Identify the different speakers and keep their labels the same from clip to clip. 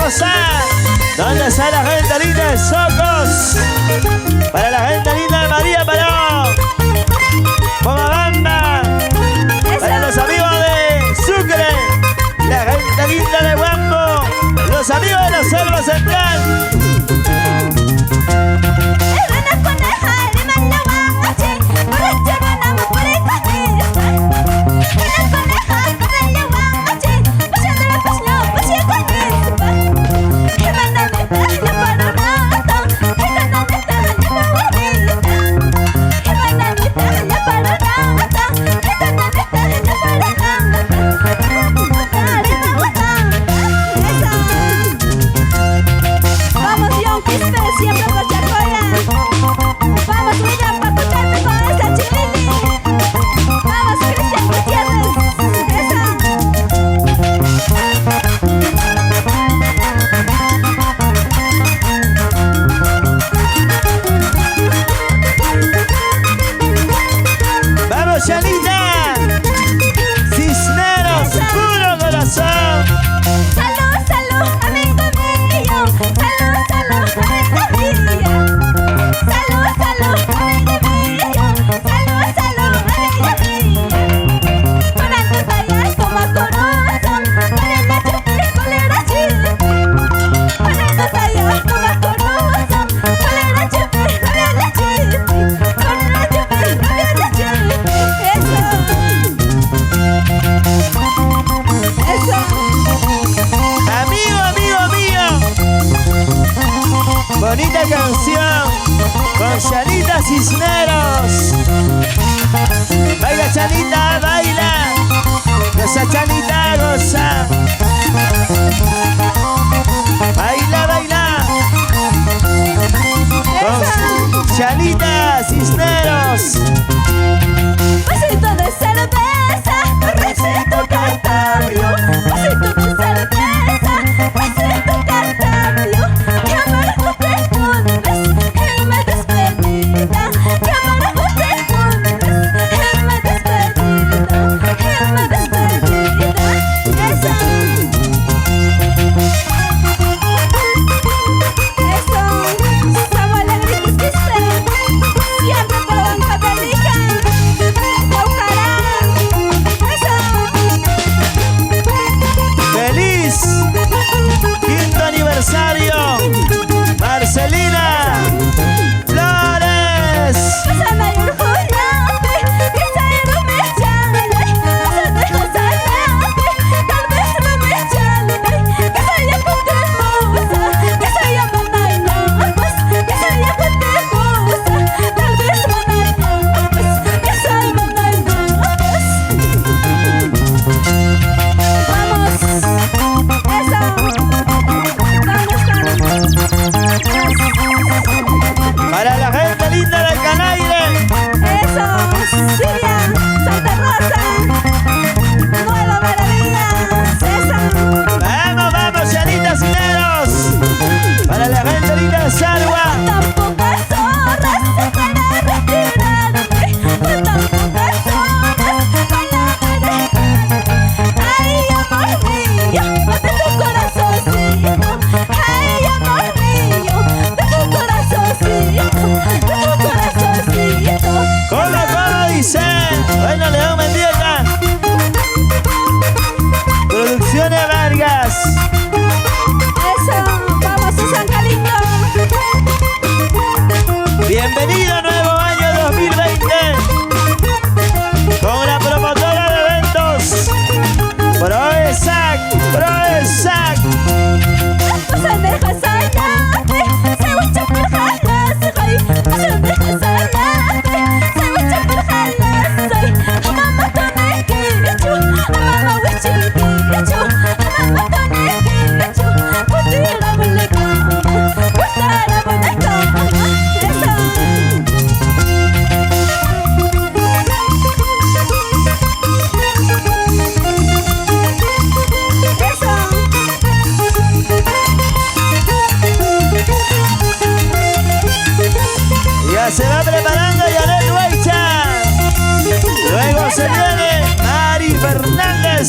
Speaker 1: gozar. ¿Dónde está la gente linda de Socos? Para la gente linda de María Paró. Pomabamba. Para los amigos de Sucre. La gente linda de Huambo. Los amigos de la Selva Central. Chanita Cisneros, puro corazón.
Speaker 2: Salud, salud, amigo mío. Salud, salud, amigo mío. Salud, salud, amigo mío. Salud, salud, amigo mío. Para tu tallas como corazón, para la chupi, colera chipi. Para tu tallas como corazón, para la chupi, colera chipi. Para la chupi, colera chipi.
Speaker 1: Amigo, amigo mío. Bonita canción con Chanita Cisneros. Baila Chanita, baila. Goza Chanita, goza. Baila, baila. Con Chanita Cisneros.
Speaker 2: Vasito de cerveza, recito Cartavio. Vasito de cerveza, recito Cartavio. Que amargo te pones en mi despedida. Que amargo te pones en mi despedida. En mi despedida. Eso, somos alegres que estén. Siempre por banca feliz.
Speaker 1: ¡Feliz! ¡Quinto aniversario! ¡Marcelina Flores! Para la gente linda del Canaire.
Speaker 2: Eso, Siria, Santa Rosa, Nueva Maravilla, eso.
Speaker 1: Vamos, vamos, Chanita Cisneros. Para la gente linda de Salva.
Speaker 2: Tampoco zorras se puede retirarme. Tampoco zorras para ay, amor mío, de tu corazoncito. Ay, amor mío, de tu corazoncito. De tu corazoncito.
Speaker 1: ¿Cómo dice? Bueno, León Mendieta. Producciones Vargas.
Speaker 2: Eso, vamos a San Calixto.
Speaker 1: Bienvenido nuevo año 2020. Con la promotora de eventos Proesac, Proesac.
Speaker 2: Se deja salarte, se hucha por jalas, se deja salarte, se hucha por jalas, soy mamá tonequicho, mamá huichiquicho, mamá tonequicho, putira muleca, putara muleca, eso.
Speaker 1: Ya se va preparando Yaret Huaycha. Luego se viene Mari Fernández.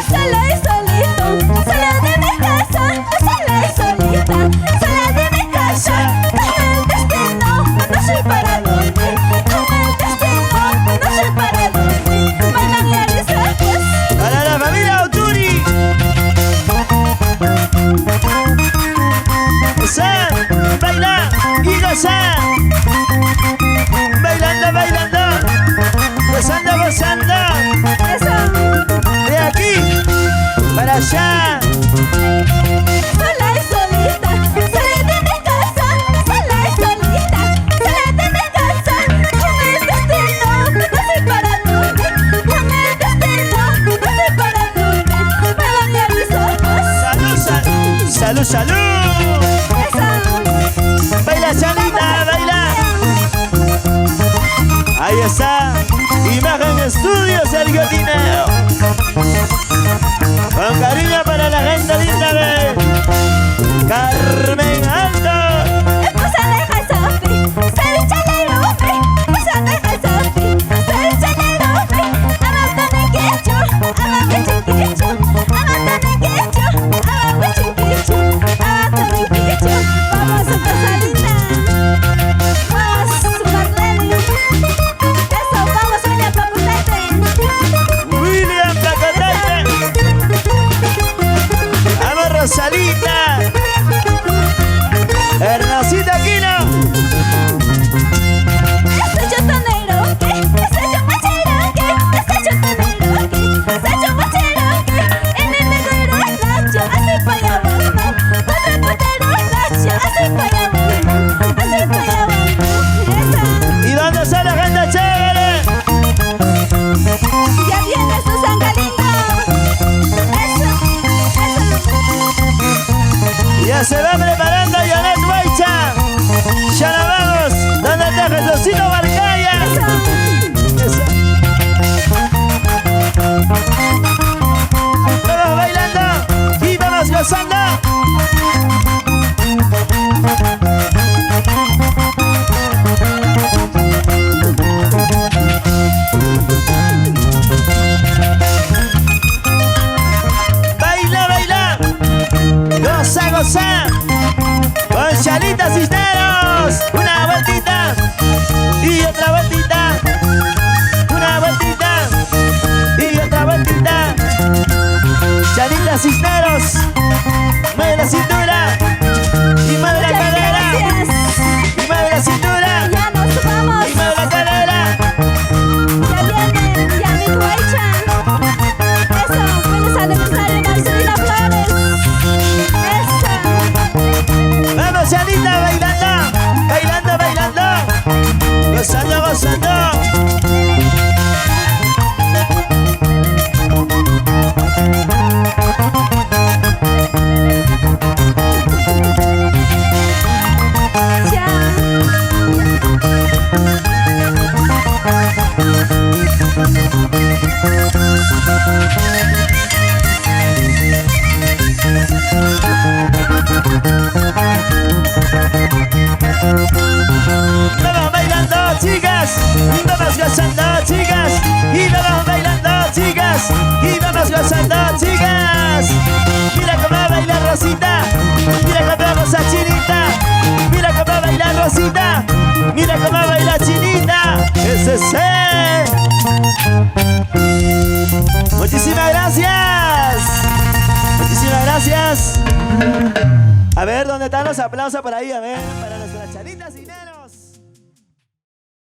Speaker 2: Solo y solito, solo de mi casa.
Speaker 1: allá.
Speaker 2: Sola y solita, sola en mi casa. Sola y solita, sola en mi casa. Con el destino, no soy para nunca. Con el destino, no soy para nunca. Me dañan mis ojos.
Speaker 1: Salud, salud, salud, salud.
Speaker 2: Eso.
Speaker 1: Baila, Chanita, baila. Ahí está. Imagen Estudio Sergio Tineo. Con cariño para la gente linda de Carmen Alto.
Speaker 2: Esposa de Jasofi, soy chalerofe. Esposa de Jasofi, soy chalerofe. Amante de Quecho, amante de Quecho. Amante de Quecho, amante de Quecho. Amante de Quecho. Vamos a Pasadena. Vamos, Super Lenny. Eso, vamos, William Pacotete.
Speaker 1: William Placatete. Vamos, Rosalita. Ernacita Aquino.
Speaker 2: Este chotonero que, este chomachero que, este chotonero que, este chomachero que, en el negro racho, así pa' allá vamos, otro potero racho, así pa' allá vamos, así pa' allá vamos, esa,
Speaker 1: ¿Y dónde está la gente chévere?
Speaker 2: ya viene Susan Galindo, eso,
Speaker 1: Ya se va preparando Janet Huaycha. Ya nos vamos. ¿Dónde está Jesucito Barcaya?
Speaker 2: eso,
Speaker 1: Eso. Vamos bailando y vamos gozando. Baila, baila. Goza, goza. Con Charita Cisneros. Una vueltita y otra vueltita. Una vueltita y otra vueltita. Charita Cisneros. Mueve la cintura y mueve la
Speaker 2: muchas
Speaker 1: cadera.
Speaker 2: gracias,
Speaker 1: Y mueve la cintura
Speaker 2: ya nos vamos,
Speaker 1: y mueve la cadera.
Speaker 2: ya viene, ya mi tuaicha, eso, feliz aniversario Marcelina Flores, eso.
Speaker 1: Vamos, Charita, bailando. Bailando, bailando. Gozando, gozando. Vamos bailando, chicas, y vamos gozando, chicas, y vamos bailando, chicas, y vamos gozando, chicas. Mira cómo baila Rosita, mira cómo goza Chinita, mira cómo baila Rosita, mira cómo baila Chinita. ¡Ese es! Muchísimas gracias. Muchísimas gracias. A ver, ¿dónde están los aplausos por ahí? A ver, para los